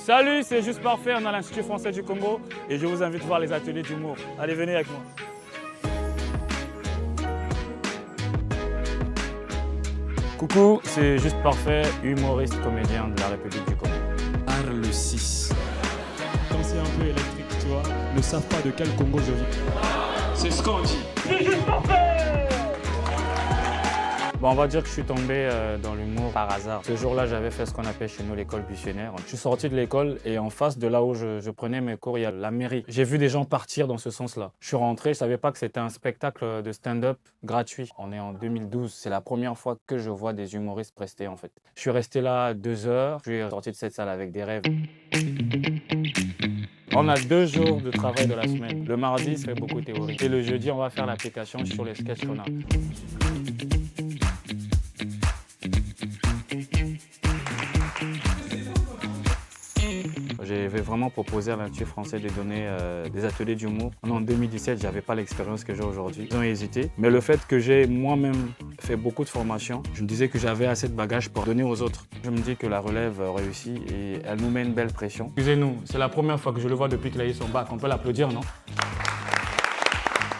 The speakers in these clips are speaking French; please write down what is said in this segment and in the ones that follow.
Salut, c'est Juste Parfait, on est à l'Institut français du Congo et je vous invite à voir les ateliers d'humour. Allez, venez avec moi. Coucou, c'est Juste Parfait, humoriste, comédien de la République du Congo. Arles 6. Quand c'est un peu électrique, tu vois, ne savent pas de quel Congo je vis. C'est ce qu'on dit. C'est Juste Parfait! Bon, on va dire que je suis tombé dans l'humour par hasard. Ce jour-là, j'avais fait ce qu'on appelle chez nous l'école buissonnière. Je suis sorti de l'école et en face de là où je prenais mes cours, il y a la mairie. J'ai vu des gens partir dans ce sens-là. Je suis rentré, je ne savais pas que c'était un spectacle de stand-up gratuit. On est en 2012, c'est la première fois que je vois des humoristes prester en fait. Je suis resté là 2 heures, je suis sorti de cette salle avec des rêves. On a 2 jours de travail de la semaine. Le mardi, c'est beaucoup de théorie. Et le jeudi, on va faire l'application sur les sketchs qu'on a. J'avais vraiment proposé à l'Institut français de donner des ateliers d'humour. En 2017, je n'avais pas l'expérience que j'ai aujourd'hui. Ils ont hésité. Mais le fait que j'ai moi-même fait beaucoup de formations, je me disais que j'avais assez de bagages pour donner aux autres. Je me dis que la relève réussit et elle nous met une belle pression. Excusez-nous, c'est la première fois que je le vois depuis qu'il a eu son bac. On peut l'applaudir, non?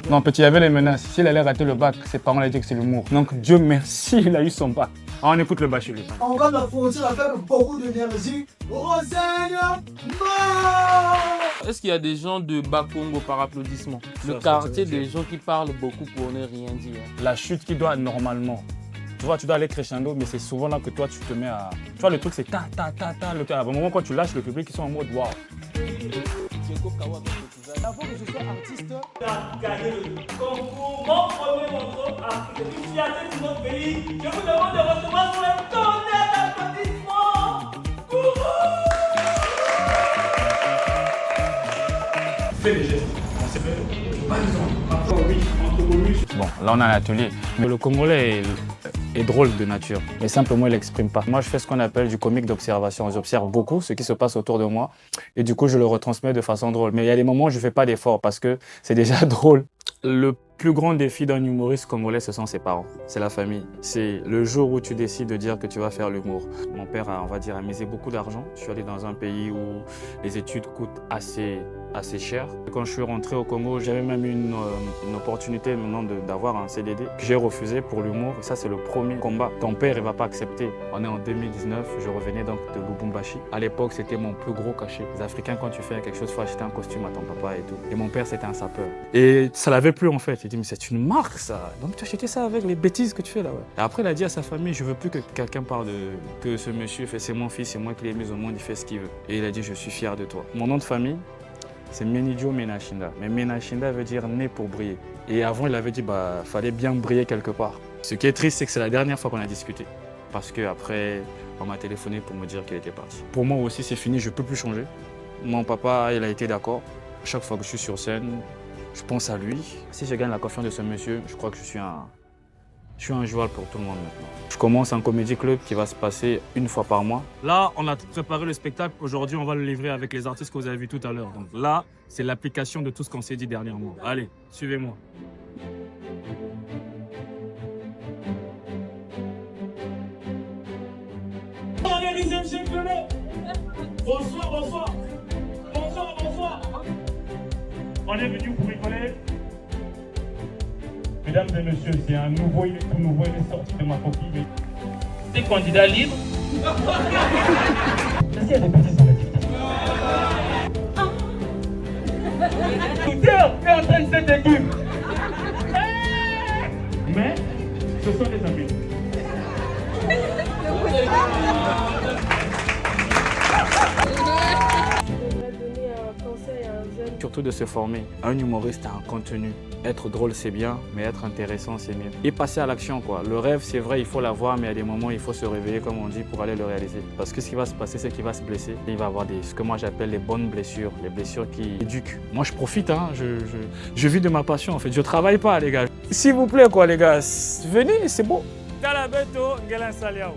Non, petit, il y avait les menaces. S'il allait rater le bac, ses parents allaient dire que c'est l'humour. Donc, Dieu merci, il a eu son bac. Ah, on écoute le bachelier. On va la frontière avec beaucoup d'énergie. Roseigne, Est-ce qu'il y a des gens de Bas-Congo par applaudissement? Le quartier des gens qui parlent beaucoup pour ne rien dire. La chute qui doit normalement. Tu vois, tu dois aller crescendo, mais c'est souvent là que toi, tu te mets à... Tu vois, le truc, c'est ta, ta, ta, ta. À un moment, quand tu lâches le public, ils sont en mode waouh. Avant que je sois artiste, Gagner le concours, mon premier morceau Afrique, une fierté de notre pays. Je vous demande de recevoir sur un tonnerre d'applaudissements. Fais les gestes. On s'est fait. Par exemple, oui, entre bonus. Bon, là, on a un atelier. Mais le Congolais est drôle de nature, mais simplement il l'exprime pas. Moi, je fais ce qu'on appelle du comique d'observation. J'observe beaucoup ce qui se passe autour de moi et du coup, je le retransmets de façon drôle. Mais il y a des moments où je fais pas d'effort parce que c'est déjà drôle. Le plus grand défi d'un humoriste congolais, ce sont ses parents, c'est la famille. C'est le jour où tu décides de dire que tu vas faire l'humour. Mon père a, on va dire, a misé beaucoup d'argent. Je suis allé dans un pays où les études coûtent assez cher. Quand je suis rentré au Congo, j'avais même eu une opportunité maintenant d'avoir un CDD que j'ai refusé pour l'humour. Et ça, c'est le premier combat. Ton père, il va pas accepter. On est en 2019, je revenais donc de Lubumbashi. À l'époque, c'était mon plus gros cachet. Les Africains, quand tu fais quelque chose, il faut acheter un costume à ton papa et tout. Et mon père, c'était un sapeur. Et ça l'avait plu en fait. Il dit, mais c'est une marque ça. Donc tu as acheté ça avec les bêtises que tu fais là. Ouais. Et après, il a dit à sa famille, je veux plus que quelqu'un parle que ce monsieur fait, c'est mon fils, c'est moi qui l'ai mis au monde, il fait ce qu'il veut. Et il a dit, je suis fier de toi. Mon nom de famille, c'est Menidio Menachinda. Mais Menachinda veut dire né pour briller. Et avant, il avait dit, bah, fallait bien briller quelque part. Ce qui est triste, c'est que c'est la dernière fois qu'on a discuté. Parce qu'après, on m'a téléphoné pour me dire qu'il était parti. Pour moi aussi, c'est fini, je ne peux plus changer. Mon papa, il a été d'accord. Chaque fois que je suis sur scène, je pense à lui. Si je gagne la confiance de ce monsieur, je crois que je suis un joueur pour tout le monde maintenant. Je commence un comédie club qui va se passer 1 fois par mois. Là, on a préparé le spectacle. Aujourd'hui, on va le livrer avec les artistes que vous avez vus tout à l'heure. Donc là, c'est l'application de tout ce qu'on s'est dit dernièrement. Allez, suivez-moi. Organisez championnat. Bonsoir, bonsoir. Bonsoir, bonsoir. On est venu pour rigoler. Mesdames et messieurs, c'est un nouveau, il est tout nouveau, il est sorti de ma coquille. Des candidats libres. Est-ce qu'il y a des petits en Tout est en train de cette équipe. Mais ce sont des amis. Surtout de se former. Un humoriste a un contenu. Être drôle, c'est bien, mais être intéressant, c'est mieux. Et passer à l'action, quoi. Le rêve, c'est vrai, il faut l'avoir, mais à des moments, il faut se réveiller, comme on dit, pour aller le réaliser. Parce que ce qui va se passer, c'est qu'il va se blesser. Et il va avoir ce que moi j'appelle les bonnes blessures, les blessures qui éduquent. Moi, je profite, hein. Je vis de ma passion, en fait. Je travaille pas, les gars. S'il vous plaît, quoi, les gars, venez, c'est beau. Kalabeto, Ngelen Saliao.